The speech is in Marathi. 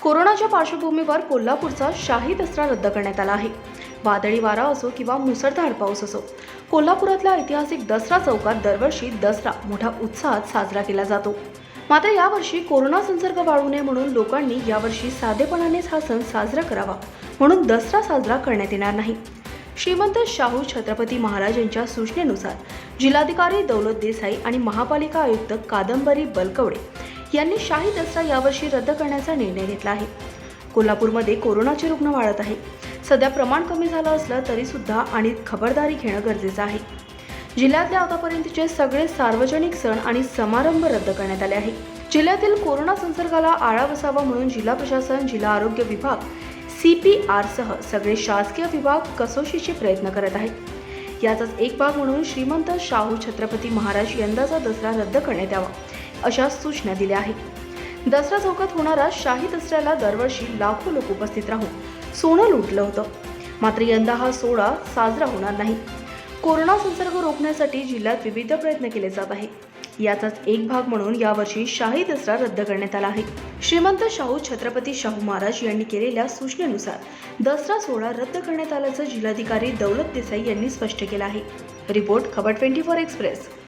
कोरोनाच्या पार्श्वभूमीवर कोल्हापूरचा शाही दसरा रद्द करण्यात आला आहे. वादळी वारा असो किंवा मुसळधार पाऊस असो, कोल्हापुरातल्या ऐतिहासिक दसरा चौकात दरवर्षी दसरा मोठ्या उत्साहात साजरा केला जातो. मात्र यावर्षी कोरोना संसर्ग वाढू नये म्हणून लोकांनी यावर्षी साधेपणानेच हा सण साजरा करावा म्हणून दसरा साजरा करण्यात येणार नाही. श्रीमंत शाहू छत्रपती महाराज यांच्या सूचनेनुसार जिल्हाधिकारी दौलत देसाई आणि महापालिका आयुक्त कादंबरी बलकवडे यांनी शाही दसरा यावर्षी रद्द करण्याचा निर्णय घेतला आहे. कोल्हापूरमध्ये कोरोनाचे रुग्ण वाढत आहे. सध्या प्रमाण कमी झालं असलं तरी सुद्धा आणि खबरदारी घेणं गरजेचं आहे. जिल्ह्यातले आतापर्यंतचे सगळे सार्वजनिक सण आणि समारंभ रद्द करण्यात आले आहे. जिल्ह्यातील कोरोना संसर्गाला आळा बसावा म्हणून जिल्हा प्रशासन, जिल्हा आरोग्य विभाग, CPR सह सगळे शासकीय विभाग कसोशीचे प्रयत्न करत आहेत. याचाच एक भाग म्हणून श्रीमंत शाहू छत्रपती महाराज यंदाचा दसरा रद्द करण्यात यावा अशा सूचना दिल्या आहेत. दसरा चौकात होणारा शाही दसऱ्याला दरवर्षी लाखो लोक उपस्थित राहून सोनं लुटलं होतं. मात्र यंदा हा सोहळा साजरा होणार नाही. कोरोना संसर्ग रोखण्यासाठी जिल्ह्यात विविध प्रयत्न केले जात आहे. याचाच एक भाग म्हणून यावर्षी शाही दसरा रद्द करण्यात आला आहे. श्रीमंत शाहू छत्रपती शाहू महाराज यांनी केलेल्या सूचनेनुसार दसरा सोहळा रद्द करण्यात आल्याचं जिल्हाधिकारी दौलत देसाई यांनी स्पष्ट केलं आहे. रिपोर्ट खबर 24 एक्सप्रेस.